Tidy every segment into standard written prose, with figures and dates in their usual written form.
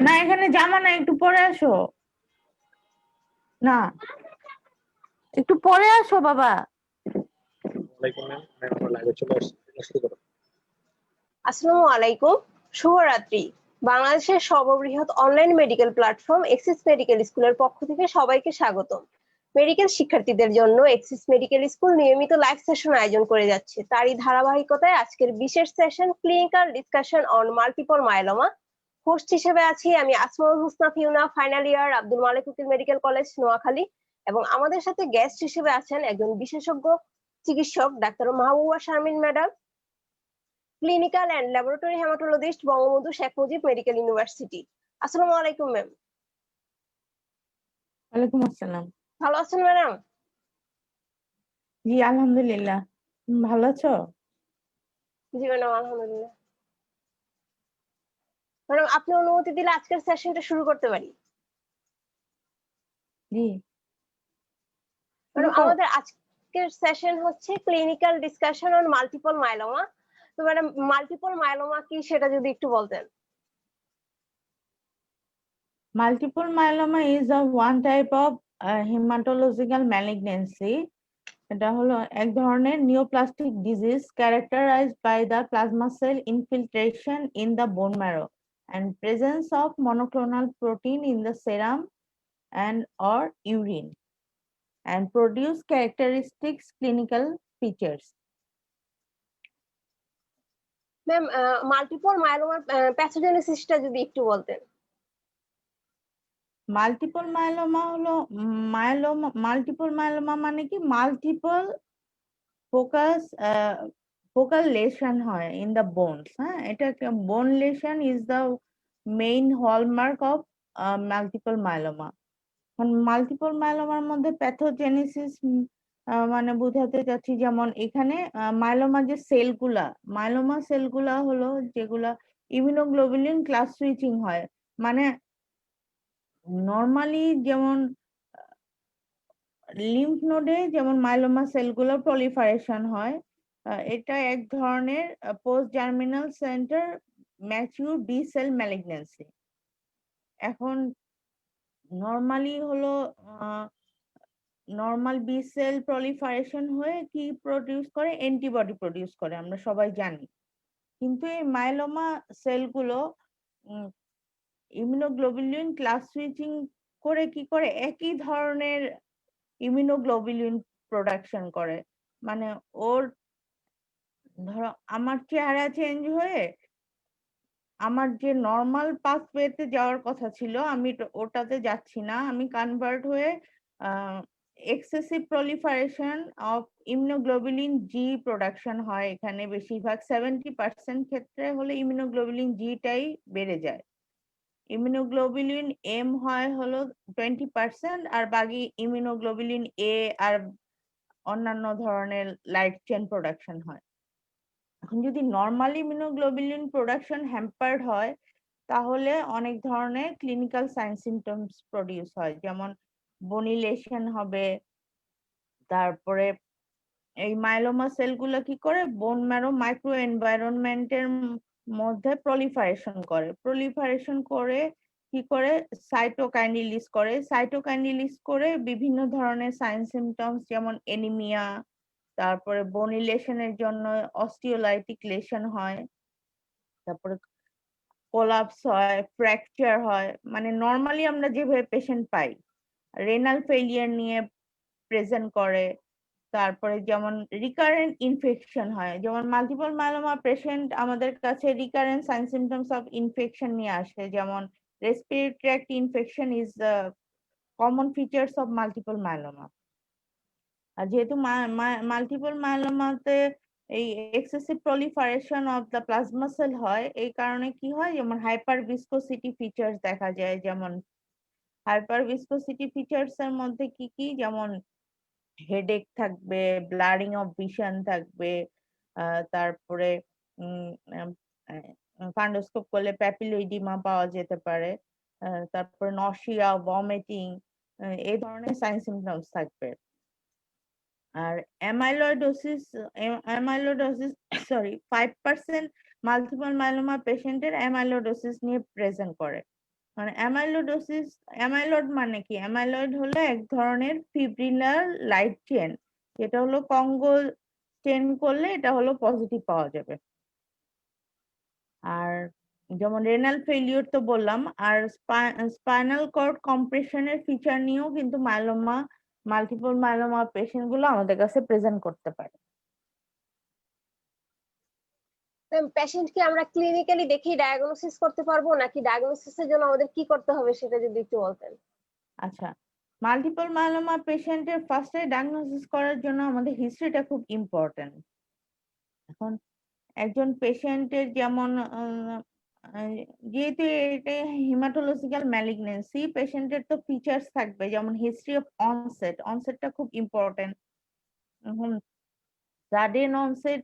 না এখানে জামা না, একটু পরে আসো। না একটু পরে আসো বাবা। আসসালামু আলাইকুম, শুভরাত্রি। বাংলাদেশের সর্ববৃহৎ online medical platform axis medical স্কুলের পক্ষ থেকে সবাইকে স্বাগতম। মেডিকেল শিক্ষার্থীদের জন্য এক্সিস মেডিকেল স্কুল নিয়মিত লাইভ সেশন আয়োজন করে যাচ্ছে। তারই ধারাবাহিকতায় আজকের বিশেষ session clinical discussion on multiple myeloma. Host হিসেবে আছি আমি আসমাউল হোসনা ফিউনা, ফাইনাল ইয়ার, আব্দুল মালেক উকিল মেডিকেল কলেজ, নোয়াখালী। এবং আমাদের সাথে গেস্ট হিসেবে আছেন একজন বিশেষজ্ঞ চিকিৎসক doctor Mahbuba Sharmin madam, clinical and laboratory haematologist, Bangabandhu Sheikh Mujib medical university. আসসালামু আলাইকুম ম্যাম। ওয়ালাইকুম আসসালাম। ভালো আছেন ম্যাডাম? জি আলহামদুলিল্লাহ। ভালো আছো? জি ম্যাডাম, আলহামদুলিল্লাহ। ম্যাডাম, আপনি অনুমতি দিলে আজকের সেশনটা শুরু করতে পারি? জি শুরু ম্যাডাম, করো। আমাদের আজকের সেশন হচ্ছে clinical discussion on multiple myeloma. তো ম্যাডাম, মাল্টিপল মাইলোমা কি সেটা যদি একটু বলতেন। Multiple myeloma is a one type of hematological malignancy. এটা হলো এক ধরনের neoplastic disease characterized by the plasma cell infiltration in the bone marrow and presence of monoclonal protein in the serum and or urine and produce characteristics clinical features. Ma'am, multiple মাইলোমার প্যাথোজেনেসিসটা যদি একটু বলতেন। Multiple myeloma হলো multiple myeloma মানে কি multiple focus focal lesion হয় in the bones. হ্যাঁ, এটা bone lesion is the main hallmark of multiple myeloma. Multiple মাইলোমার মধ্যে প্যাথোজেনেসিস মানে বোঝাতে চাচ্ছি, যেমন এখানে মাইলোমা যে সেলগুলা, মাইলোমা সেলগুলা হলো যেগুলা ইমিউনোগ্লোবুলিন ক্লাস সুইচিং হয়। মানে নর্মালি যেমন লিম্ফ নোডে যেমন মাইলোমা সেলগুলো প্রলিফারেশন হয়, এটা এক ধরনের post germinal centre mature B cell malignancy. এখন নর্মালি হলো নর্মাল বি সেল প্রলিফারেশন হয়ে কি প্রডিউস করে, অ্যান্টিবডি প্রডিউস করে, আমরা সবাই জানি। কিন্তু এই মাইলোমা সেলগুলো ইমিউনোগ্লোবুলিন ক্লাস সুইচিং করে কি করে, একই ধরনের ইমিউনোগ্লোবুলিন প্রোডাকশন করে। মানে ওর ধরো আমার চেহারা চেঞ্জ হয়ে আমার যে নর্মাল পাথওয়েতে যাওয়ার কথা ছিল আমি ওটাতে যাচ্ছি না, আমি কনভার্ট হয়ে excessive proliferation of immunoglobulin G production হয়। এখানে বেশিরভাগ 70% ক্ষেত্রে হলে ইমিউনোগ্লোবুলিন জিটাই বেড়ে যায়। ইমিউনোগ্লোবুলিন এম হয় হলো 20% আর বাকি ইমিউনোগ্লোবুলিন এ আর অন্যান্য ধরনের লাইট চেন প্রোডাকশন হয়। এখন যদি নর্মালি ইমিউনোগ্লোবুলিন প্রোডাকশন হ্যাম্পার্ড হয় তাহলে অনেক ধরনের ক্লিনিক্যাল সাইন সিমটমস প্রডিউস হয়, যেমন বনিলেশন হবে। তারপরে এই মাইলোমা সেলগুলো কি করে, বোন ম্যারো মাইক্রো এনভায়রনমেন্টের মধ্যে প্রলিফারেশন করে কি করে সাইটোকাইন রিলিজ করে, সাইটোকাইন রিলিজ করে বিভিন্ন ধরনের সাইন সিমটমস যেমন এনিমিয়া, তারপরে বনিলেশনের জন্য অস্টিওলাইটিক লেশন হয়, তারপরে কোলাপস হয়, ফ্র্যাকচার হয়। মানে নর্মালি আমরা যেভাবে পেশেন্ট পাই, রেনাল ফেলিয়ার নিয়ে প্রেজেন্ট করে। তারপরে যেমন রিকারেন্ট ইনফেকশন হয়, যেমন মাল্টিপল মাইলোমা পেশেন্ট আমাদের কাছে recurrent sign symptoms of infection নিয়ে আসে, যেমন respiratory tract infection is common features of multiple myeloma. আর যেহেতু মাল্টিপল মাইলোমাতে এই excessive proliferation of the plasma cell হয়, এই কারণে কি হয়, যেমন হাইপার ভিসকোসিটি ফিচার্স দেখা যায়। যেমন হাইপার ভিসকোসিটি ফিচার্স এর মধ্যে কি কি, যেমন হেডেক থাকবে, ব্লারিং অফ ভিশন থাকবে, তারপরে ফান্ডোস্কোপ করলে প্যাপিলোইডিমা পাওয়া যেতে পারে, তারপরে নশিয়া, ভমিটিং, এই ধরনের সাইন সিমটমস থাকবে। আর অ্যামাইলোডোসিস 5% মাল্টিপল মাইলোমা পেশেন্টের অ্যামাইলোডোসিস নিয়ে প্রেজেন্ট করে। মানে অ্যামাইলয়েড মানে কি? অ্যামাইলয়েড হলো এক ধরনের ফিব্রিলার লাইট চেইন, যেটা হলো কঙ্গো চেইন করলে এটা হলো পজিটিভ পাওয়া যাবে। আর যেমন রেনাল ফেলিওর তো বললাম, আর স্পাইনাল কর্ড কম্প্রেশনের ফিচার নিয়েও কিন্তু মাল্টিপল মাইলোমা পেশেন্ট গুলো আমাদের কাছে প্রেজেন্ট করতে পারে। পেশেন্টকে আমরা ক্লিনিক্যালি দেখেই ডায়াগনোসিস করতে পারবো, নাকি ডায়াগনোসিসের জন্য আমাদের কি করতে হবে সেটা যদি একটু বলতেন। আচ্ছা, মাল্টিপল মাইলোমা পেশেন্টের ফার্স্টে ডায়াগনোসিস করার জন্য আমাদের হিস্ট্রিটা খুব ইম্পর্টেন্ট। এখন একজন পেশেন্টের যেমন যেহেতু এটা হিমাটোলজিক্যাল ম্যালিগনেন্সি, পেশেন্টের তো ফিচার্স থাকবে, যেমন হিস্ট্রি অফ অনসেটটা খুব ইম্পর্টেন্ট। এখন সাডেন অনসেট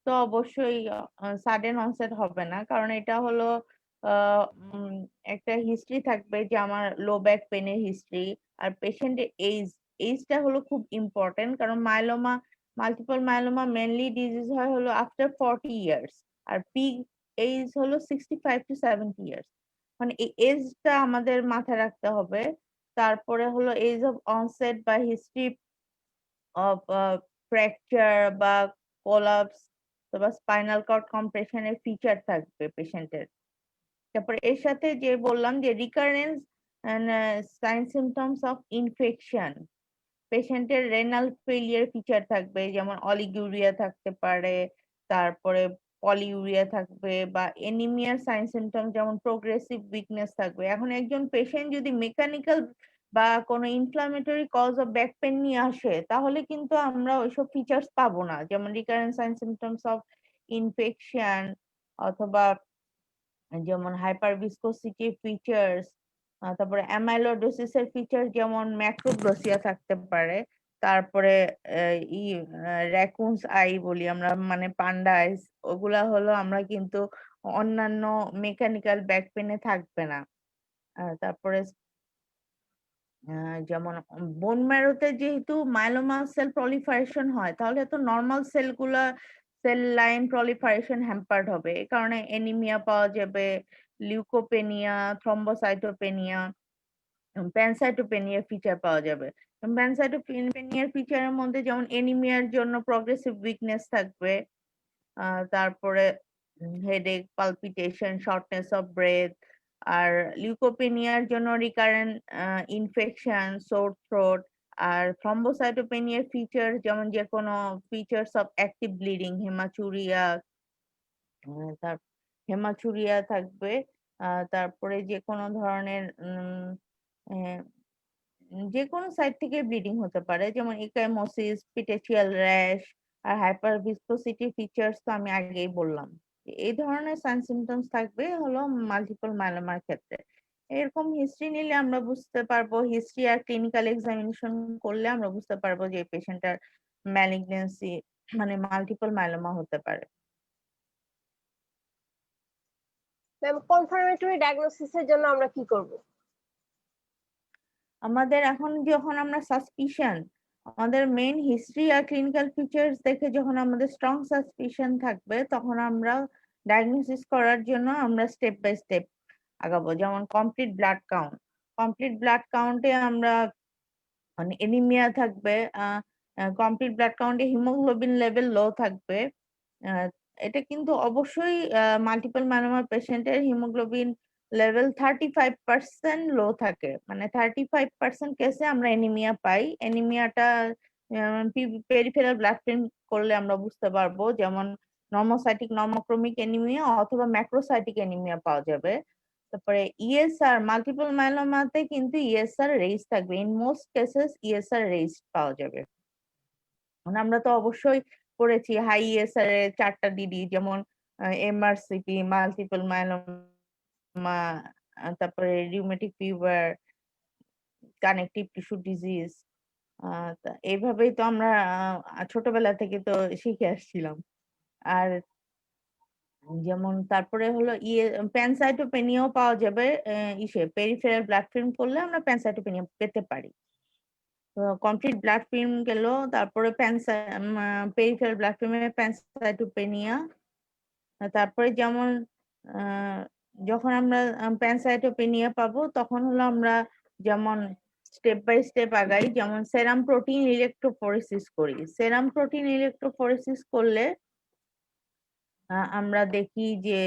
তো অবশ্যই সাডেন অনসেট হবে না, কারণ এটা হলো আহ, উম, একটা হিস্ট্রি থাকবে যে আমার লো ব্যাক পেনের হিস্ট্রি। আর পেশেন্টের এইজটা হলো খুব ইম্পর্টেন্ট, কারণ মাল্টিপল মাইলোমা মেনলি ডিজিজ হয় হলো আফটার 40 ইয়ার্স, আর পিক এইজ হলো 65 to 70 ইয়ার্স। মানে এই এজটা আমাদের মাথায় রাখতে হবে। তারপরে হলো এজ অফ অনসেট বা হিস্ট্রি অফ ফ্র্যাকচার বা কোলাপস বা স্পাইনাল কর্ড কম্প্রেশনের ফিচার থাকবে পেশেন্টের। তারপরে এর সাথে যে বললাম যে recurrence sign symptoms of infection, পেশেন্টের রেনাল ফেলিয়ার ফিচার থাকবে, যেমন অলিগুরিয়া থাকতে পারে, তারপরে পলিউরিয়া থাকবে, বা এনিমিয়ার সাইন সিমটম যেমন প্রোগ্রেসিভ উইকনেস থাকবে। এখন একজন পেশেন্ট যদি মেকানিক্যাল বা কোনো inflammatory cause of back pain নিয়ে আসে, তাহলে কিন্তু আমরা ওইসব ফিচার্স পাবো না, যেমন recurrent sign symptoms of infection, অথবা যেমন হাইপার ভিসকোসিটি ফিচার্স, তারপরে অ্যামাইলোডোসিস এর ফিচার যেমন ম্যাক্রোগ্লোসিয়া থাকতে পারে। তারপরে র্যাকুনস আই বলি আমরা, মানে পান্ডা আইস, ওগুলা হলো আমরা কিন্তু অন্যান্য মেকানিক্যাল ব্যাক পেনে থাকবে না। তারপরে যেমন বোন ম্যারোতে যেহেতু মাইলোমা সেল প্রলিফারেশন হয়, তাহলে তো normal cell line proliferation hampered হবে, এই কারণে এনিমিয়া পাওয়া যাবে, লিউকোপেনিয়া, থ্রম্বোসাইটোপেনিয়া, প্যানসাইটোপেনিয়া ফিচার পাওয়া যাবে। প্যানসাইটোপেনিয়ার ফিচারের মধ্যে যেমন এনিমিয়ার জন্য প্রগ্রেসিভ উইকনেস থাকবে, তারপরে headache, palpitation, shortness of breath. আর লিউকোপেনিয়ার জন্য রিকারেন্ট ইনফেকশন, সোর থ্রোট। আর থ্রম্বোসাইটোপেনিয়ার ফিচার যেমন যে কোনো ফিচার্স অফ অ্যাক্টিভ ব্লিডিং, তার হেমাচুরিয়া থাকবে। তারপরে যে কোনো ধরনের যে কোনো সাইড থেকে ব্লিডিং হতে পারে, যেমন ইকাইমোসিস, পিটেচিয়াল র্যাশ। আর হাইপার ভিসকোসিটি ফিচার্স তো আমি আগেই বললাম। এই ধরনের সাইন সিমটমস থাকবে হলো মাল্টিপল মাইলোমার ক্ষেত্রে। এরকম হিস্ট্রি নিলে আমরা বুঝতে পারবো, হিস্ট্রি আর ক্লিনিক্যাল এক্সামিনেশন করলে আমরা বুঝতে পারবো যে পেশেন্টটার ম্যালিগনেন্সি মানে মাল্টিপল মাইলোমা হতে পারে। ম্যাম, কনফার্মেটরি ডায়াগনোসিসের জন্য আমরা কি করব? আমাদের এখন যখন আমরা আমাদের মেইন হিস্ট্রি আর ক্লিনিক্যাল ফিচার্স দেখে যখন আমাদের স্ট্রং সাসপিশন থাকবে, তখন আমরা ডায়াগনোসিস করার জন্য আমরা স্টেপ বাই স্টেপ আগাবো। যেমন কমপ্লিট ব্লাড কাউন্টে আমরা মানে এনিমিয়া থাকবে, কমপ্লিট ব্লাড কাউন্টে হিমোগ্লোবিন লেভেল লো থাকবে। আহ, এটা কিন্তু অবশ্যই মাল্টিপল মাইলোমা পেশেন্টের হিমোগ্লোবিন লেভেল 35% লো থাকে, মানে 35% কেসে আমরা এনিমিয়া পাই। এনিমিয়াটা পেরিফেরাল ব্লাড প্রিন্ট করলে আমরা বুঝতে পারবো, যেমন নর্মোসাইটিক নর্মোক্রোমিক এনিমিয়া অথবা ম্যাক্রোসাইটিক এনিমিয়া পাওয়া যাবে। তারপরে ইএসআর, মাল্টিপল মাইলোমাতে কিন্তু ইএসআর রেইজ থাকবে, in most cases ESR raise পাওয়া যাবে। মানে আমরা তো অবশ্যই পড়েছি হাই ইএসআর এর 4টা ডিডি, যেমন এমআরসিপি, মাল্টিপল মাইলোমা, তারপরে rheumatic fever, connective tissue disease. এইভাবেই তো আমরা ছোটবেলা থেকে তো শিখে আসছিলাম। আর যেমন তারপরে হলো প্যানসাইটোপেনিয়াও পাওয়া যাবে, পেরিফেরাল ব্লাড ফিল্ম করলে আমরা প্যানসাইটোপেনিয়া পেতে পারি। কমপ্লিট ব্লাড ফিল্ম গেল, তারপরে পেরিফেরাল ব্লাড ফিল্মে প্যানসাইটোপেনিয়া। তারপরে যেমন যখন আমরা প্যানসাইটোপেনিয়া পাবো তখন হলো আমরা যেমন স্টেপ বাই স্টেপ আগাই, যেমন সেরাম প্রোটিন ইলেকট্রোফোরেসিস করি। সেরাম প্রোটিন ইলেকট্রোফোরেসিস করলে আমরা দেখি যে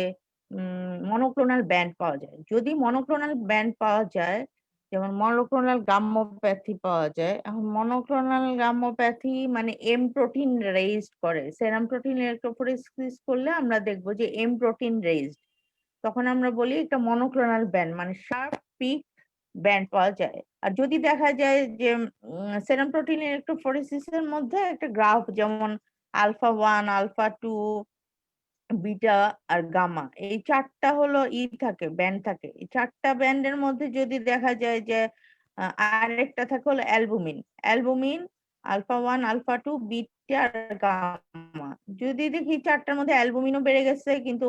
মনোক্লোনাল ব্যান্ড পাওয়া যায়। যদি মনোক্লোনাল ব্যান্ড পাওয়া যায়, যেমন মনোক্লোনাল গাম্মোপ্যাথি পাওয়া যায়। এখন মনোক্লোনাল গাম্মোপ্যাথি মানে এম প্রোটিন রেইজড করে। সেরাম প্রোটিন ইলেকট্রোফোরেসিস করলে আমরা দেখব যে এম প্রোটিন রেইজড। তখন আমরা বলি একটা মনোক্লোনাল ব্যান্ড মানে শার্প পিক ব্যান্ড পাওয়া যায়। আর যদি দেখা যায় যে সেরাম প্রোটিন ইলেকট্রোফোরেসিস এর মধ্যে একটা গ্রাফ যেমন আলফা 1, আলফা 2, বিটা আর গামা, এই চারটা হলো থাকে, ব্যান্ড থাকে। এই চারটা ব্যান্ডের মধ্যে যদি দেখা যায় যে আরেকটা থাকে হলো albumin. Albumin, alpha 1, alpha 2, beta আর গামা। যদি দেখি চারটার মধ্যে অ্যালবুমিনও বেড়ে গেছে কিন্তু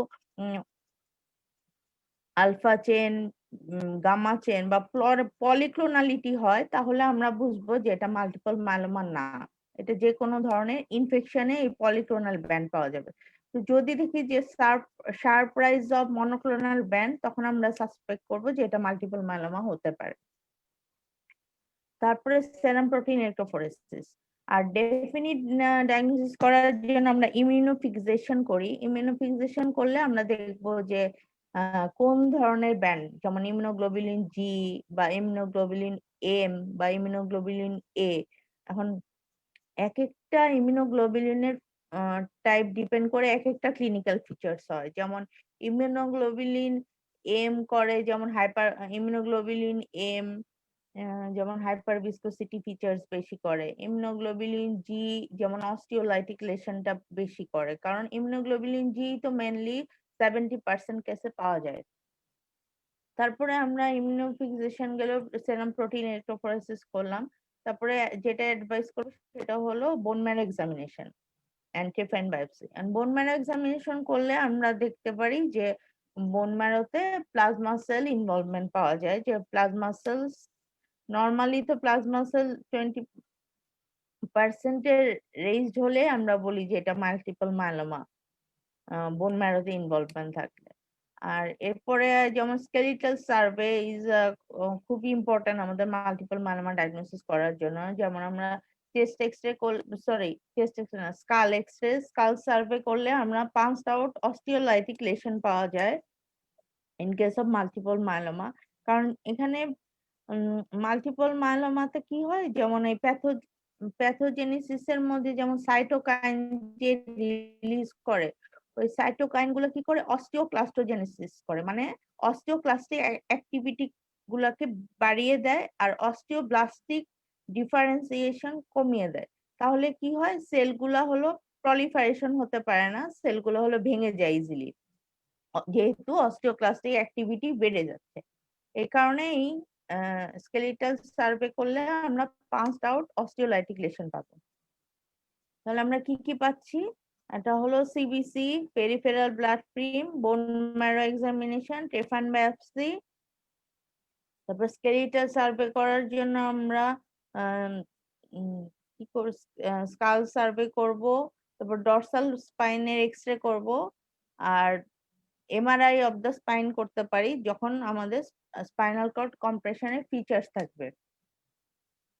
আলফা চেন, গামা চেন বা পলিক্লোনালিটি হয়, তাহলে আমরা বুঝবো যে এটা মাল্টিপল মাইলোমা না। এটা যে কোনো ধরনের ইনফেকশনে এই পলিক্লোনাল ব্যান্ড পাওয়া যাবে। তো যদি দেখি যে sharp rise of monoclonal band, তখন আমরা সাসপেক্ট করব যে এটা মাল্টিপল মাইলোমা হতে পারে। তারপরে সেরাম প্রোটিন ইলেকট্রোফোরেসিস। আর ডেফিনিট ডায়াগনোসিস করার জন্য আমরা ইমিউনোফিক্সেশন করি। ইমিউনোফিক্সেশন করলে আমরা দেখব যে কোন ধরনের ব্যান্ড, যেমন ইমিউনোগ্লোবুলিন জি বা ইমিউনোগ্লোবুলিন এম বা ইমিউনোগ্লোবুলিন এ। এখন এক একটা ইমিউনোগ্লোবুলিনের টাইপ ডিপেন্ড করে এক একটা ক্লিনিক্যাল ফিচার্স হয়। যেমন ইমিউনোগ্লোবুলিন এম করে যেমন হাইপার ইমিউনোগ্লোবুলিন এম যেমন হাইপার ভিসকোসিটি ফিচার্স বেশি করে। ইমিউনোগ্লোবুলিন জি যেমন অস্টিওলাইটিক লেশনটা বেশি করে, কারণ ইমিউনোগ্লোবুলিন জি তো মেনলি 70% কেসে পাওয়া যায়। তারপরে আমরা ইমিউনোফিক্সেশন গেল, সেরাম প্রোটিন ইলেকট্রোফোরেসিস করলাম। তারপরে যেটা অ্যাডভাইস করব সেটা হলো bone marrow examination and trephine biopsy. And bone marrow examination করলে আমরা দেখতে পারি যে বোন ম্যারোতে প্লাজমা সেল ইনভলভমেন্ট পাওয়া যায়। যে প্লাজমা সেলস নরমালি তো প্লাজমা সেল 20% এর রেইজড হলে আমরা বলি যে এটা মাল্টিপল মাইলোমা, বোন ম্যারোতে ইনভলভমেন্ট থাকলে। আর এরপরে যেমন স্কেলিটাল সার্ভে ইজ খুবই ইম্পর্টেন্ট আমাদের মাল্টিপল মাইলোমা ডায়াগনোসিস করার জন্য। যেমন আমরা চেস্ট এক্সরে চেস্ট এক্সরে না, স্কাল সার্ভে করলে আমরা পাঞ্চড আউট অস্টিওলাইটিক লেশন পাওয়া যায় in case of multiple myeloma. কারণ এখানে মাল্টিপল মাইলোমাতে কি হয়, যেমন এই প্যাথোজেনেসিস এর মধ্যে যেমন সাইটোকাইন যে রিলিজ করে, ওই সাইটোকাইন গুলো কি করে অস্টিওক্লাস্টোজেনেসিস করে, মানে অস্টিওক্লাস্টিক অ্যাক্টিভিটি গুলাকে বাড়িয়ে দেয় আর অস্টিওব্লাস্টিক ডিফারেন্সিয়েশন কমিয়ে দেয়। তাহলে কি হয়, সেলগুলা হলো প্রলিফারেশন হতে পারে না, সেলগুলো হলো ভেঙে যায় ইজিলি, যেহেতু অস্টিওক্লাস্টিক অ্যাক্টিভিটি বেড়ে যাচ্ছে। এই কারণেই স্কেলিটাল সার্ভে করলে আমরা পাঞ্চড আউট অস্টিওলাইটিক লেশন পাবো। তাহলে আমরা কি কি পাচ্ছি, এটা হলো CBC, peripheral blood film, bone marrow examination, trephine biopsy. তারপর স্কেলিটাল সার্ভে করার জন্য আমরা আম, কি করব, স্কাল সার্ভে করব, তারপর ডরসাল স্পাইনের এক্সরে করব, আর এমআরআই অফ দ্য স্পাইন করতে পারি যখন আমাদের স্পাইনাল কর্ড কম্প্রেশনের ফিচার্স থাকবে।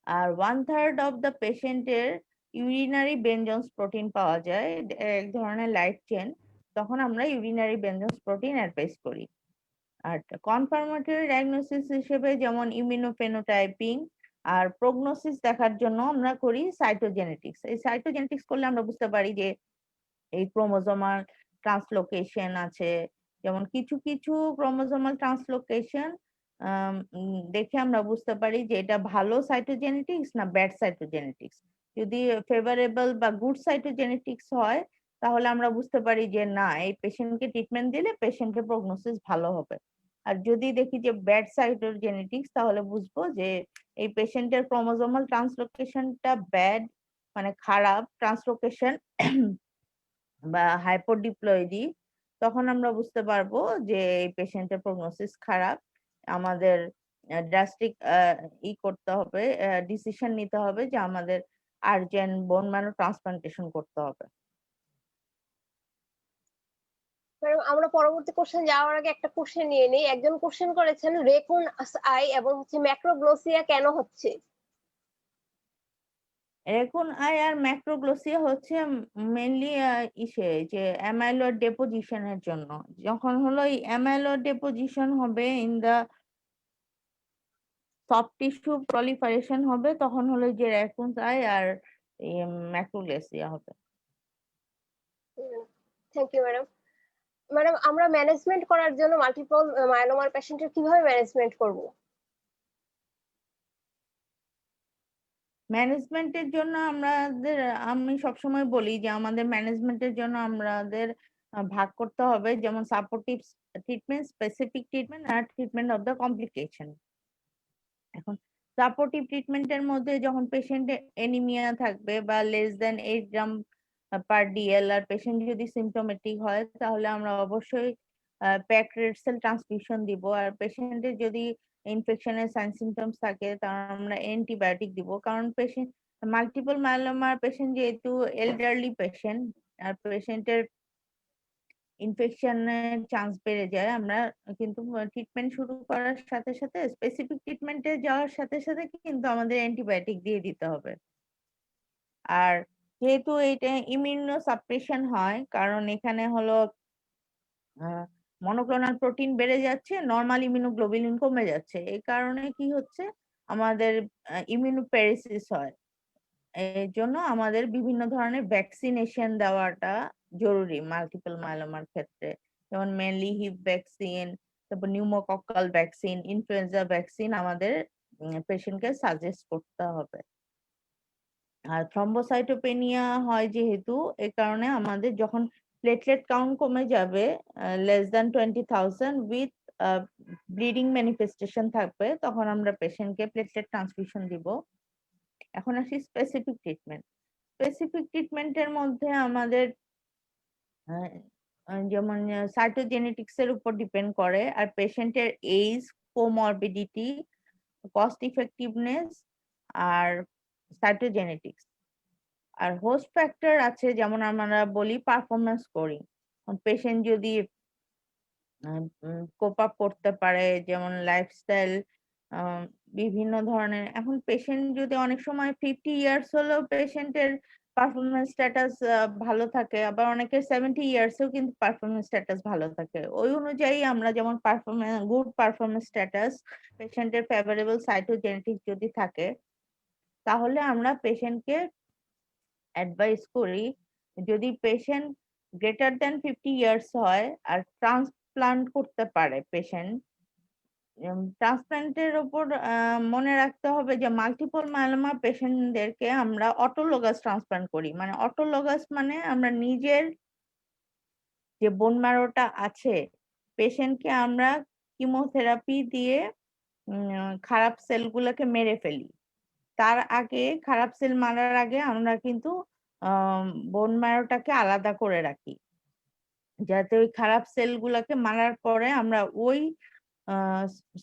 আর 1/3 অফ দ্য পেশেন্টের ইউরিনারি বেনজন্স প্রোটিন পাওয়া যায়, এক ধরনের লাইট চেন, তখন আমরা ইউরিনারি বেনজন্স প্রোটিন অ্যাডভাইস করি। আর কনফার্মেটরি ডায়াগনোসিস হিসেবে যেমন ইমিউনোফেনোটাইপিং আর প্রগনোসিস দেখার জন্য আমরা করি সাইটোজেনেটিক্স। এই সাইটোজেনেটিক্স করলে আমরা বুঝতে পারি যে এই ক্রোমোজোমাল ট্রান্সলোকেশন আছে, যেমন কিছু কিছু ক্রোমোজোমাল ট্রান্সলোকেশন দেখে আমরা বুঝতে পারি যে এটা ভালো সাইটোজেনেটিক্স না ব্যাড সাইটোজেনেটিক্স। যদি ফেভারেবল বা গুড সাইটোজেনেটিক্স হয়, তাহলে আমরা বুঝতে পারি যে না, এই পেশেন্টকে ট্রিটমেন্ট দিলে পেশেন্টের প্রগনোসিস ভালো হবে। আর যদি দেখি যে ব্যাড সাইটোজেনেটিক্স, তাহলে বুঝবো যে এই পেশেন্টের ক্রোমোজোমাল ট্রান্সলোকেশনটা ব্যাড, মানে খারাপ ট্রান্সলোকেশন বা হাইপোডিপ্লয়েডি। তখন আমরা বুঝতে পারবো যে এই পেশেন্টের প্রগনোসিস খারাপ, আমাদের ড্রাস্টিক করতে হবে, ডিসিশন নিতে হবে যে আমাদের আর্জেন্ট বোন ম্যারো ট্রান্সপ্লান্টেশন করতে হবে। ম্যাডাম আমরা পরবর্তী কোশ্চেন যাওয়ার আগে একটা কোশ্চেন নিয়ে নেই। একজন কোশ্চেন করেছেন রেকুন আই এবং ম্যাক্রোগ্লোসিয়া কেন হচ্ছে? রেকুন আই আর ম্যাক্রোগ্লোসিয়া হচ্ছে মেনলি ইসে যে অ্যামাইলয়েড ডেপোজিশনের জন্য। যখন হলো এই অ্যামাইলয়েড ডেপোজিশন হবে in the soft tissue proliferation হবে, তখন হলো যে রেকুন আই আর ম্যাক্রোগ্লোসিয়া হবে। Thank you madam. ম্যাডাম আমরা ম্যানেজমেন্ট করার জন্য মাল্টিপল মায়োলোমার পেশেন্টের কিভাবে ম্যানেজমেন্ট করব? ম্যানেজমেন্টের জন্য আমি সবসময় বলি যে আমাদের ম্যানেজমেন্টের জন্য আমাদের ভাগ করতে হবে, যেমন সাপোর্টিভ ট্রিটমেন্ট, স্পেসিফিক ট্রিটমেন্ট আর ট্রিটমেন্ট অফ দ্য কমপ্লিকেশন। এখন সাপোর্টিভ ট্রিটমেন্টের মধ্যে যখন পেশেন্টের এনিমিয়া থাকবে বা less than 8 gram per dL আর পেশেন্ট যদি সিমটোমেটিক হয়, তাহলে আমরা অবশ্যই প্যাকড রেড সেল ট্রান্সফিউশন দিব। আর পেশেন্টের যদি ইনফেকশনের সাইন সিমটমস থাকে, তাহলে আমরা অ্যান্টিবায়োটিক দিব। কারণ পেশেন্ট মাল্টিপল মায়োলোমার পেশেন্ট যেহেতু এল্ডারলি পেশেন্ট, আর পেশেন্টের ইনফেকশনের চান্স বেড়ে যায়, আমরা কিন্তু ট্রিটমেন্ট শুরু করার সাথে সাথে স্পেসিফিক ট্রিটমেন্টে যাওয়ার সাথে সাথে কিন্তু আমাদের অ্যান্টিবায়োটিক দিয়ে দিতে হবে। আর যেহেতু এটা ইমিউনো সাপ্রেশন হয়, কারণ এখানে হলো মনোক্লোনাল প্রোটিন বেড়ে যাচ্ছে, নরমাল ইমিউনোগ্লোবুলিন কমে যাচ্ছে। এই কারণে কি হচ্ছে, আমাদের ইমিউনোপ্যারেসিস হয়। এর জন্য আমাদের বিভিন্ন ধরনের ভ্যাকসিনেশন দেওয়াটা জরুরি মাল্টিপল মায়োলোমার ক্ষেত্রে। যেমন মেনলি হিপ ভ্যাকসিন, তারপর নিউমোকক্কাল ভ্যাকসিন, ইনফ্লুয়েঞ্জা ভ্যাকসিন আমাদের পেশেন্টকে সাজেস্ট করতে হবে। আর থ্রম্বোসাইটোপেনিয়া হয় যেহেতু, এ কারণে আমাদের যখন প্লেটলেট কাউন্ট কমে যাবে less than 20,000 with bleeding manifestation থাকবে, তখন আমরা পেশেন্টকে প্লেটলেট ট্রান্সফিউশন দিব। এখন আসি স্পেসিফিক ট্রিটমেন্ট। স্পেসিফিক ট্রিটমেন্টের মধ্যে আমাদের যেমন সাইটোজেনেটিক্স এর উপর ডিপেন্ড করে, আর পেশেন্টের এজ, কোমরবিডিটি, কস্ট ইফেক্টিভনেস আর সাইটোজেনেটিক্স। আর হোস্ট ফ্যাক্টর আছে, যেমন আমরা বলি পারফরমেন্স স্কোরিং। পেশেন্ট যদি কোপ আপ করতে পারে, যেমন লাইফস্টাইল, বিভিন্ন ধরনের। এখন পেশেন্ট যদি অনেক সময় 50 ইয়ার্স হলেও পেশেন্টের পারফরমেন্স স্ট্যাটাস ভালো থাকে, আবার অনেকের 70 ইয়ার্সেও কিন্তু পারফরমেন্স স্ট্যাটাস ভালো থাকে। ওই অনুযায়ী আমরা যেমন গুড পারফরমেন্স স্ট্যাটাস, পেশেন্টের ফেভারেবল সাইটোজেনেটিক্স যদি থাকে, তাহলে আমরা পেশেন্টকে অ্যাডভাইস করি, যদি পেশেন্ট গ্রেটার দেন 50 ইয়ার্স হয় আর ট্রান্সপ্লান্ট করতে পারে পেশেন্ট, ট্রান্সপ্লান্টের উপর মনে রাখতে হবে যে মাল্টিপল মায়োলোমা পেশেন্টদেরকে আমরা অটোলোগাস ট্রান্সপ্লান্ট করি। মানে অটোলোগাস মানে আমরা নিজের যে বোন ম্যারোটা আছে, পেশেন্টকে আমরা কিমোথেরাপি দিয়ে খারাপ সেলগুলোকে মেরে ফেলি। তার আগে খারাপ সেল মারার আগে আমরা কিন্তু বোন ম্যারোটাকে আলাদা করে রাখি, যাতে ওই খারাপ সেলগুলোকে মারার পরে আমরা ওই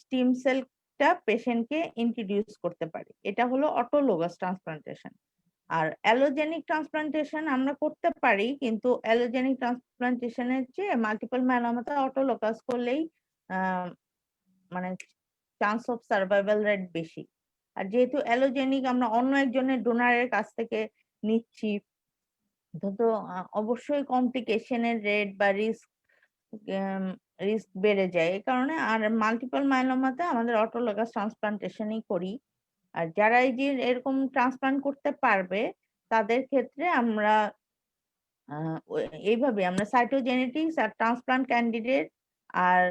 স্টিম সেলটা পেশেন্টকে ইন্ট্রোডিউস করতে পারি। এটা হলো অটোলোগাস ট্রান্সপ্লান্টেশন। আর অ্যালোজেনিক ট্রান্সপ্লান্টেশন আমরা করতে পারি, কিন্তু অ্যালোজেনিক ট্রান্সপ্লান্টেশনের চেয়ে মাল্টিপল মায়োলোমাতে অটোলোগাস করলেই মানে চান্স অফ সার্ভাইভাল রেট বেশি। আর যেহেতু অ্যালোজেনিক আমরা অন্য একজনের ডোনারের কাছ থেকে নিচ্ছি, তো অবশ্যই কমপ্লিকেশনের রেট বা রিস্ক বেড়ে যায়। এই কারণে আর মাল্টিপল মায়োলোমাতে আমাদের অটোলোগাস ট্রান্সপ্লান্টেশনই করি। আর যারা এই যে এরকম ট্রান্সপ্লান্ট করতে পারবে, তাদের ক্ষেত্রে আমরা এইভাবে আমরা সাইটোজেনেটিক্স আর ট্রান্সপ্লান্ট ক্যান্ডিডেট আর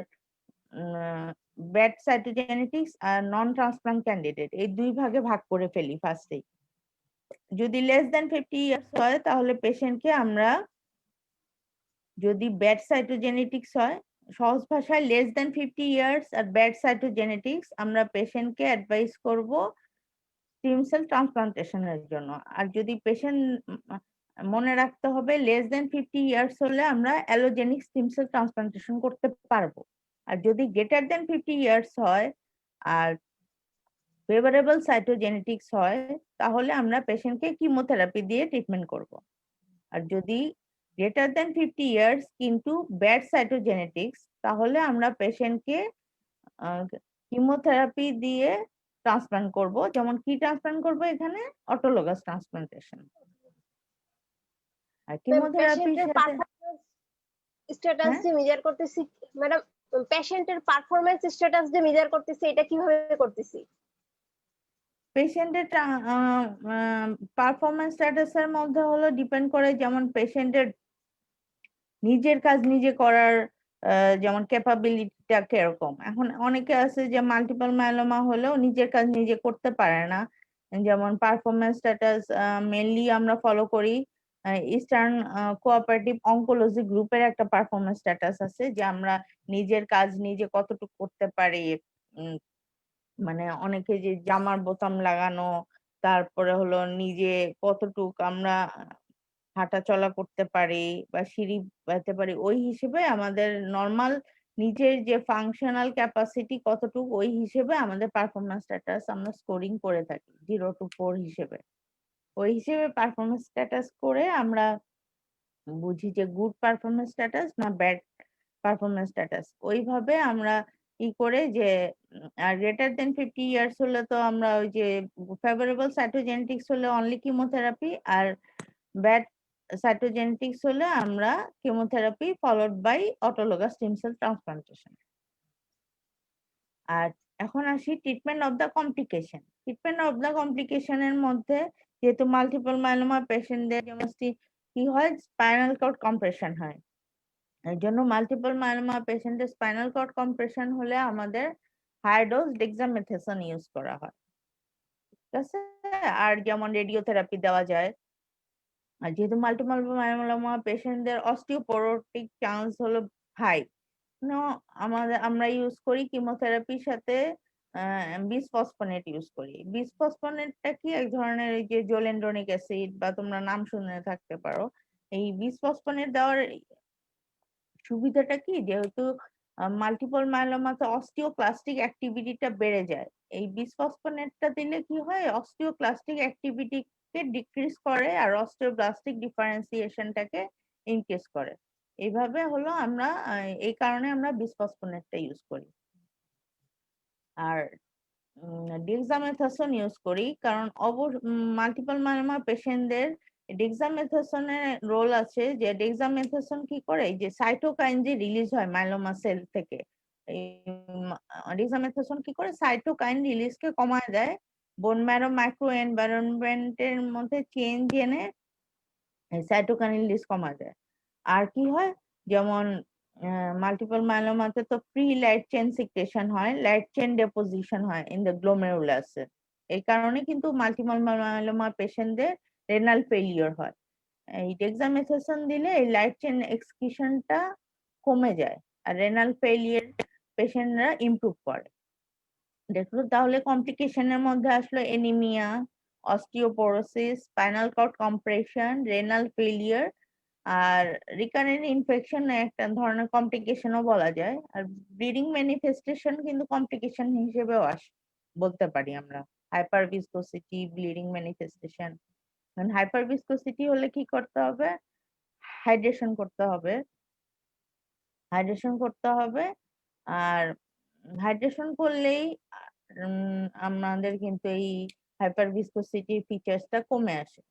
ব্যাড সাইটোজেনেটিক্স আর নন ট্রান্সপ্লান্ট ক্যান্ডিডেট, এই দুই ভাগে ভাগ করে ফেলি ফার্স্টেই। যদি লেস দেন 50 ইয়ার্স হয়, তাহলে পেশেন্টকে আমরা, যদি ব্যাড সাইটোজেনেটিক্স হয়, সহজ ভাষায় লেস দেন 50 ইয়ার্স আর ব্যাড সাইটোজেনেটিক্স, আমরা পেশেন্টকে অ্যাডভাইস করব স্টিম সেল ট্রান্সপ্লান্টেশনের জন্য। আর যদি পেশেন্ট, মনে রাখতে হবে লেস দেন 50 ইয়ার্স হলে আমরা অ্যালোজেনিক স্টিম সেল ট্রান্সপ্লান্টেশন করতে পারবো। আর যদি গ্রেটার দেন 50 ইয়ার্স হয় আর ফেভারেবল সাইটোজেনেটিক্স হয়, তাহলে আমরা পেশেন্টকে কিমোথেরাপি দিয়ে ট্রিটমেন্ট করব। আর যদি গ্রেটার দেন 50 ইয়ার্স কিন্তু ব্যাড সাইটোজেনেটিক্স, তাহলে আমরা পেশেন্টকে কিমোথেরাপি দিয়ে ট্রান্সপ্লান্ট করব। যেমন কি ট্রান্সপ্লান্ট করব এখানে? Autologous transplantation. আর কিমোথেরাপির পেশেন্টের সাথে পারফরম্যান্স স্ট্যাটাস হ্যাঁ যে মেজার করতেছি ম্যাডাম, পেশেন্টের পারফরম্যান্স স্ট্যাটাস যে মেজার করতেছি এটা কিভাবে করতেছি? পেশেন্টের পারফরমেন্স স্ট্যাটাসের মধ্যে হলো ডিপেন্ড করে, যেমন পেশেন্টের নিজের কাজ নিজে করার যেমন ক্যাপাবিলিটিটা কিরকম। এখন অনেকে আছে যে মাল্টিপল মাইলোমা হলেও নিজের কাজ নিজে করতে পারে না। যেমন পারফরমেন্স স্ট্যাটাস মেনলি আমরা ফলো করি ইস্টার্ন কোঅপারেটিভ অনকোলজি গ্রুপের একটা পারফরমেন্স স্ট্যাটাস আছে, যে আমরা নিজের কাজ নিজে কতটুকু করতে পারি। উম, মানে অনেকে যে জামার বোতাম লাগানো, তারপরে হলো নিজে কতটুক আমরা হাঁটা চলা করতে পারি বা সিঁড়ি বাইতে পারি, ওই হিসেবে আমাদের নর্মাল নিজের যে ফাংশনাল ক্যাপাসিটি কতটুকু, ওই হিসেবে আমাদের পারফরমেন্স স্ট্যাটাস আমরা স্কোরিং করে থাকি 0 to 4 হিসেবে। ওই হিসেবে পারফরমেন্স স্ট্যাটাস করে আমরা বুঝি যে গুড পারফরমেন্স স্ট্যাটাস না ব্যাড পারফরমেন্স স্ট্যাটাস। ওইভাবে আমরা ই করে যে আর গ্রেটার দেন 50 ইয়ার্স হলে তো আমরা ওই যে ফেভারেবল সাইটোজেনেটিক্স হলে অনলি কিমোথেরাপি, আর ব্যাড সাইটোজেনেটিক্স হলে আমরা chemotherapy followed by autologous stem cell transplantation. আর এখন আসি treatment of the complication. Treatment of the কমপ্লিকেশনের মধ্যে যেহেতু মাল্টিপল মাইলোমা পেশেন্টদের যেমন কি হয়, স্পাইনাল কর্ড কম্প্রেশন হয়। এর জন্য মাল্টিপল মাইলোমা পেশেন্টের স্পাইনাল কর্ড কম্প্রেশন হলে আমাদের হাই ডোজ ডেক্সামেথাসোন ইউজ করা হয়, ঠিক আছে। আর যেমন রেডিওথেরাপি দেওয়া যায়। আর যেহেতু মাল্টিপল মাইলোমা পেশেন্টদের অস্টিওপোরোটিক চান্স হলো হাই, আমরা ইউজ করি কিমোথেরাপির সাথে বিসফসফোনেট ইউজ করি। বিসফসফোনেটটা কি এক ধরনের এই যে জোলেন্ড্রনিক অ্যাসিড, বা তোমরা নাম শুনে থাকতে পারো। এই বিসফসফোনেট দেওয়ার সুবিধাটা কি, যেহেতু মাল্টিপল মাইলোমাতে অস্টিওক্লাস্টিক অ্যাক্টিভিটিটা বেড়ে যায়, এই বিসফসফোনেটটা দিলে কি হয়, অস্টিওক্লাস্টিক অ্যাক্টিভিটিকে ডিক্রিজ করে আর অস্টিওব্লাস্টিক ডিফারেন্সিয়েশনটাকে ইনক্রিজ করে। এইভাবে হলো আমরা এই কারণে আমরা বিসফসফোনেটটা ইউজ করি। আর ডেক্সামেথাসোন ইউজ করি কারণ মাল্টিপল মাইলোমা পেশেন্টদের ডেক্সামেথাসোনের রোল আছে, যে ডেক্সামেথাসোন কি করে, যে সাইটোকাইন যে রিলিজ হয় মাইলোমা সেল থেকে, এই ডেক্সামেথাসোন কি করে সাইটোকাইন রিলিজকে কমায় দেয়, বোন ম্যারো মাইক্রো এনভায়রনমেন্টের মধ্যে চেঞ্জ এনে সাইটোকাইন রিলিজ কমায় দেয়। আর কি হয়, যেমন মাল্টিপল মাইলোমাতে তো প্রি লাইট চেন সিক্রেশন হয়, লাইট চেন ডেপোজিশন হয় ইন দ্য গ্লোমেরুলাস। এই কারণে কিন্তু মাল্টিপল মাইলোমা পেশেন্টদের রেনাল ফেলিওর হয়। এই ডেক্সামেথাসোন দিলে এই লাইট চেন এক্সক্রিশনটা কমে যায় আর রেনাল ফেলিয়ার পেশেন্টরা ইমপ্রুভ করে। দেখলো তাহলে কমপ্লিকেশনের মধ্যে আসলো anaemia, osteoporosis, spinal cord compression, renal failure, আর রিকারেন্ট ইনফেকশন একটা ধরনের কমপ্লিকেশনও বলা যায়। আর ব্লিডিং ম্যানিফেস্টেশন কিন্তু কমপ্লিকেশন হিসেবেও বলতে পারি আমরা। Hyperviscosity, bleeding manifestation. Hyperviscosity হলে কি করতে হবে, হাইড্রেশন করতে হবে, হাইড্রেশন করতে হবে। আর হাইড্রেশন করলেই আমাদের কিন্তু এই হাইপার ভিসকোসিটি ফিচার্সটা কমে আসে।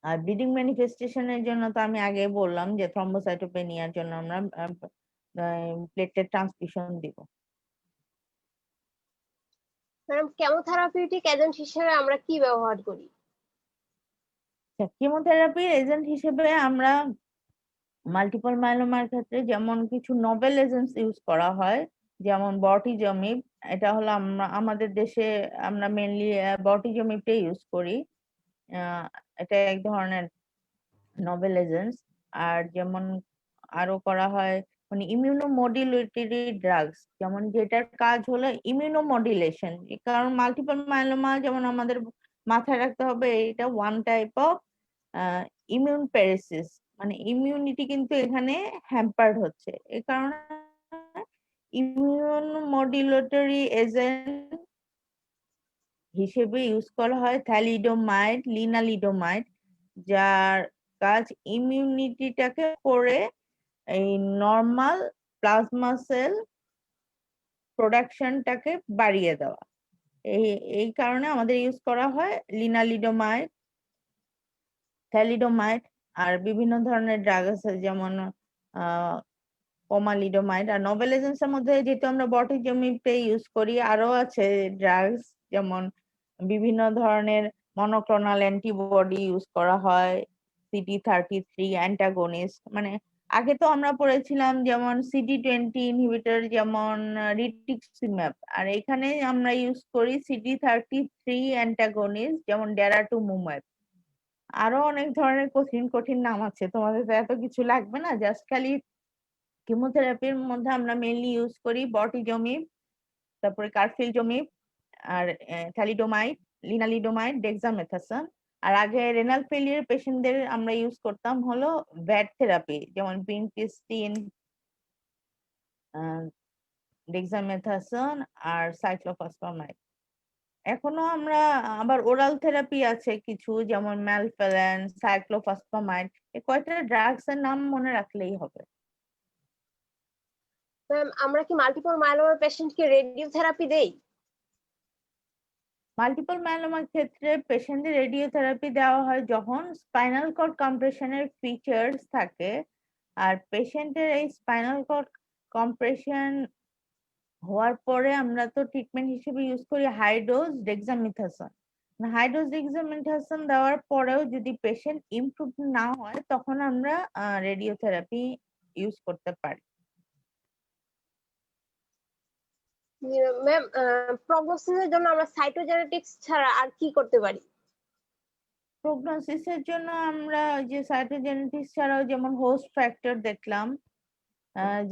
আর ব্লিডিং ম্যানিফেস্টেশনের জন্য তো আমি আগে বললাম যে থ্রম্বোসাইটোপেনিয়ার জন্য আমরা প্লেটলেট ট্রান্সফিউশন দিব। ম্যাডাম, কেমোথেরাপিউটিক এজেন্ট হিসেবে আমরা কি ব্যবহার করি? কেমোথেরাপির এজেন্ট হিসেবে আমরা মাল্টিপল মাইলোমার ক্ষেত্রে যেমন কিছু নোবেল এজেন্টস ইউজ করা হয়, যেমন বটিজমিব। এটা হলো আমাদের দেশে আমরা মেনলি বটিজমিবটা ইউজ করি। এটা এক ধরনের নোবেল এজেন্টস। আর যেমন আরো করা হয় মানে ইমিউনোমডুলেটরি ড্রাগস, যেমন যেটার কাজ হলো ইমিউনোমডুলেশন। কারণ মাল্টিপল মাইলোমা যেমন আমাদের মাথায় রাখতে হবে এটা ওয়ান টাইপ অফ ইমিউন প্যারাসিস, মানে ইমিউনিটি কিন্তু এখানে হ্যাম্পার্ড হচ্ছে। এই কারণে ইমিউন মডুলেটরি এজেন্ট হিসেবে ইউজ করা হয় থ্যালিডোমাইড, লিনালিডোমাইড, যার কাজ ইমিউনিটিটাকে করে এই নর্মাল প্লাজমা সেল প্রোডাকশনটাকে বাড়িয়ে দেওয়া। এই কারণে আমাদের ইউজ করা হয় লিনালিডোমাইড, থ্যালিডোমাইড আর বিভিন্ন ধরনের ড্রাগ আছে যেমন পোমালিডোমাইড। আর নোবেল এজেন্সের মধ্যে যেহেতু আমরা বটিজমিবটা ইউজ করি, আরো আছে ড্রাগস যেমন বিভিন্ন ধরনের মনোক্লোনাল অ্যান্টিবডি ইউজ করা হয়, CD33 অ্যান্টাগনিস্ট। মানে আগে তো আমরা পড়েছিলাম যেমন CD20 ইনহিবিটর যেমন রিটিক্সিম্যাব, আর এখানে আমরা ইউজ করি CD33 অ্যান্টাগনিস্ট যেমন ড্যারাটুমুম্যাব। আরো অনেক ধরনের কঠিন কঠিন নাম আছে, তোমাদের তো এত কিছু লাগবে না, জাস্ট খালি কিমোথেরাপির মধ্যে আমরা মেইনলি ইউজ করি বটিজমিব, তারপরে কারফিলজমিব আর থ্যালিডোমাইড, লিনালিডোমাইড, ডেক্সামেথাসোন। আর আগে রেনাল ফেলিয়ার পেশেন্টদের আমরা ইউজ করতাম হলো ভ্যাট থেরাপি যেমন ভিনক্রিস্টিন, ডেক্সামেথাসোন আর সাইক্লোফসফামাইড। এখনো আমরা আবার ওরাল থেরাপি আছে কিছু যেমন ম্যালফেলেন, সাইক্লোফসফামাইড। এই কয়টা ড্রাগস এর নাম মনে রাখলেই হবে। ম্যাম, আমরা কি মাল্টিপল মাইলোমার পেশেন্টকে রেডিওথেরাপি দেই? মাল্টিপল মাইলোমার ক্ষেত্রে পেশেন্টদের রেডিওথেরাপি দেওয়া হয় যখন স্পাইনাল কর্ড কম্প্রেশনের ফিচার্স থাকে, আর পেশেন্টের এই স্পাইনাল কর্ড কম্প্রেশন হওয়ার পরে আমরা তো ট্রিটমেন্ট হিসেবে ইউজ করি high dose dexamethasone. High dose dexamethasone দেওয়ার পরেও যদি পেশেন্ট ইমপ্রুভ না হয় তখন আমরা রেডিওথেরাপি ইউজ করতে পারি। ম্যাম, প্রগনোসিসের জন্য আমরা সাইটোজেনেটিক্স ছাড়া আর কি করতে পারি? প্রগনোসিসের জন্য আমরা যে সাইটোজেনেটিক্স ছাড়াও যেমন হোস্ট ফ্যাক্টর দেখলাম,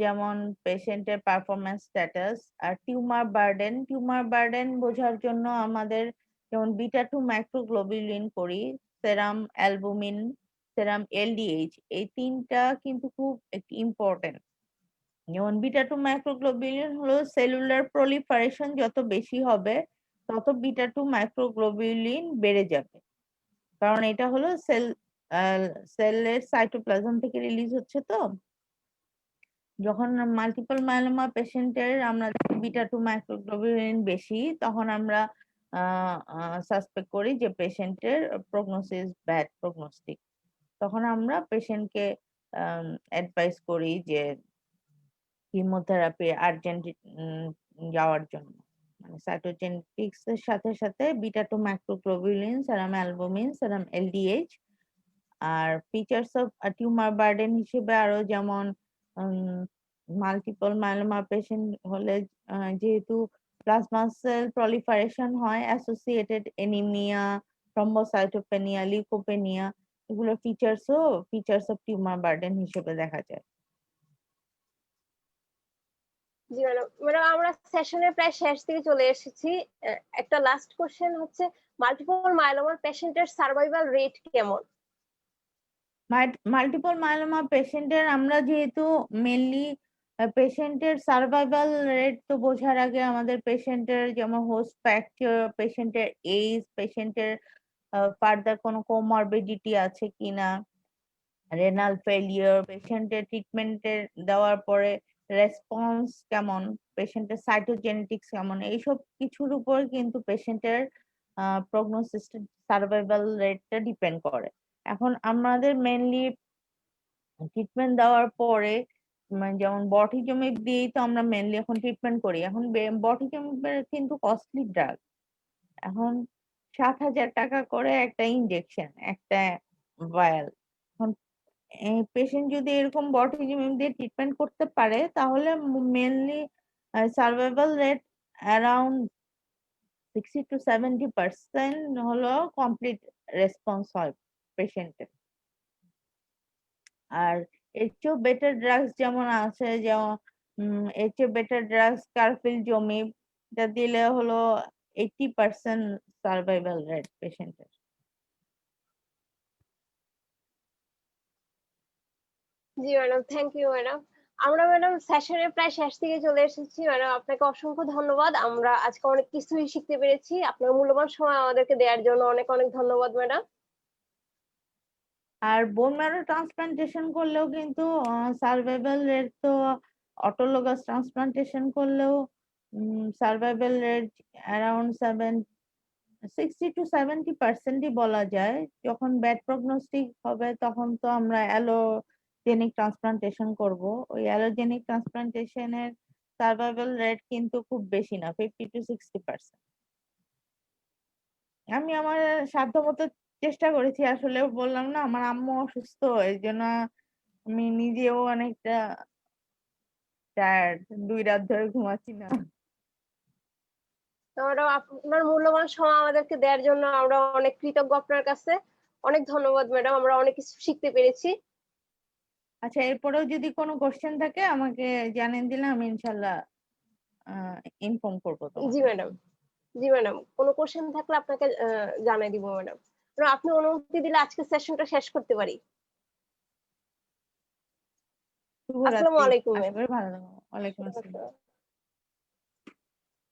যেমন পেশেন্টের পারফরমেন্স স্ট্যাটাস আর টিউমার বার্ডেন বোঝার জন্য আমাদের যেমন বিটা-2 মাইক্রোগ্লোবিউলিন করি, সেরাম অ্যালবুমিন, সেরাম এলডিএইচ, এই তিনটা কিন্তু খুব ইম্পর্টেন্ট। যেমন বিটা-2 মাইক্রোগ্লোবিউলিন হলো সেলুলার প্রলিফারেশন যত বেশি হবে তত বিটা-2 মাইক্রোগ্লোবিউলিন বেড়ে যাবে, কারণ এটা হলো সেলের সাইটোপ্লাজম থেকে রিলিজ হচ্ছে। তো যখন মাল্টিপল মাইলোমা পেশেন্টের আমরা বিটা-2 মাইক্রোগ্লোবিউলিন বেশি, তখন আমরা সাসপেক্ট করি যে পেশেন্টের প্রগনোসিস ব্যাড প্রগনোস্টিক। তখন আমরা পেশেন্টকে অ্যাডভাইস করি যে কিমোথেরাপি আর্জেন্ট যাওয়ার জন্য। মানে সাইটোজেনেটিক্স এর সাথে সাথে beta two microglobulin, serum albumin, serum LDH. আর ফিচার্স অফ টিউমার বার্ডেন হিসেবে আরো যেমন মাল্টিপল মাইলোমা পেশেন্ট হলে যেহেতু প্লাজমা সেল প্রলিফারেশন হয়, অ্যাসোসিয়েটেড এনিমিয়া, থ্রম্বোসাইটোপেনিয়া, লিউকোপেনিয়া, এগুলো ফিচার্স অফ টিউমার বার্ডেন হিসেবে দেখা যায়। জি ম্যাডাম। ম্যাডাম, আমরা সেশনের প্রায় শেষ দিকে চলে এসেছি। একটা লাস্ট কোশ্চেন হচ্ছে, মাল্টিপল মাইলোমার পেশেন্টের সার্ভাইভাল রেট কেমন? মাল্টিপল মাইলোমা পেশেন্টের আমরা যেহেতু মেনলি পেশেন্টের সার্ভাইভাল রেট তো বোঝার আগে আমাদের পেশেন্টের যেমন হোস্ট ফ্যাক্টর, পেশেন্টের এজ, পেশেন্টের ফার্দার কোনো কোমরবিডিটি আছে কিনা, রেনাল ফেলিয়ার, পেশেন্টের ট্রিটমেন্টের দেওয়ার পরে রেসপন্স কেমন, পেশেন্টের সাইটোজেনেটিক্স কেমন, এইসব কিছুর উপর কিন্তু পেশেন্টের প্রগনোসিস সার্ভাইভাল রেটটা ডিপেন্ড করে। এখন আমাদের মেনলি ট্রিটমেন্ট দেওয়ার পরে যেমন বটিজমিব দিয়েই তো আমরা মেনলি এখন ট্রিটমেন্ট করি। এখন বটিজমিবের কিন্তু কস্টলি ড্রাগ। এখন 7,000 টাকা করে একটা ইনজেকশন, একটা ভায়াল। এখন পেশেন্ট যদি এরকম বটিজমিব দিয়ে ট্রিটমেন্ট করতে পারে তাহলে মেনলি সার্ভাইভাল রেট অ্যারাউন্ড 60-70% হলো কমপ্লিট রেসপন্স হয় পেশেন্টের। আর এর চেয়েও বেটার ড্রাগস যেমন আছে, যেমন এর চেয়ে বেটার ড্রাগস কারফিলজমিব, এটা দিলে হলো 80% সার্ভাইভাল রেট পেশেন্টের। জি ম্যাডাম, থ্যাংক ইউ ম্যাডাম। আমরা ম্যাডাম সেশনের প্রায় শেষ দিকে চলে এসেছি। ম্যাডাম, আপনাকে অসংখ্য ধন্যবাদ। আমরা আজকে অনেক কিছুই শিখতে পেরেছি। আপনার মূল্যবান সময় আমাদেরকে দেওয়ার জন্য অনেক অনেক ধন্যবাদ ম্যাডাম। আর বোন ম্যারো ট্রান্সপ্লান্টেশন করলেও কিন্তু সার্ভাইভাল রেট তো অটোলোগাস ট্রান্সপ্লান্টেশন করলেও সার্ভাইভাল রেট অ্যারাউন্ড 60-70% বলা যায়। যখন ব্যাড প্রগনোস্টিক হবে তখন তো আমরা অ্যালোজেনিক ট্রান্সপ্লান্টেশন করব। ওই অ্যালোজেনিক ট্রান্সপ্লান্টেশনের সার্ভাইভাল রেট কিন্তু খুব বেশি না, 50-60%। আমি আমার সাধ্যমতো চেষ্টা করেছি, আসলে বললাম না আমার আম্মু অসুস্থ, এই জন্য আমি নিজেও অনেকটা টায়ার্ড, 2 রাত ধরে ঘুমাচ্ছি না। তো ম্যাডাম, আপনার মূল্যবান সময় আমাদেরকে দেওয়ার জন্য আমরা অনেক কৃতজ্ঞ আপনার কাছে। অনেক ধন্যবাদ ম্যাডাম, আমরা অনেক কিছু শিখতে পেরেছি। আচ্ছা, এরপরেও যদি কোনো কোশ্চেন থাকে আমাকে জানিয়ে দিলে আমি ইনশাল্লাহ ইনফর্ম করবো জি তোমাকে। ম্যাডাম, জি ম্যাডাম, কোনো কোশ্চেন থাকলে আপনাকে জানাই দিব ম্যাডাম। আপনি অনুমতি দিলে আজকে সেশনটা শেষ করতে পারি। আসসালামু শুভরাত্রি। আলাইকুম আশা ম্যাম। করি ভালো লাগলো। ওয়ালাইকুম আসসালাম।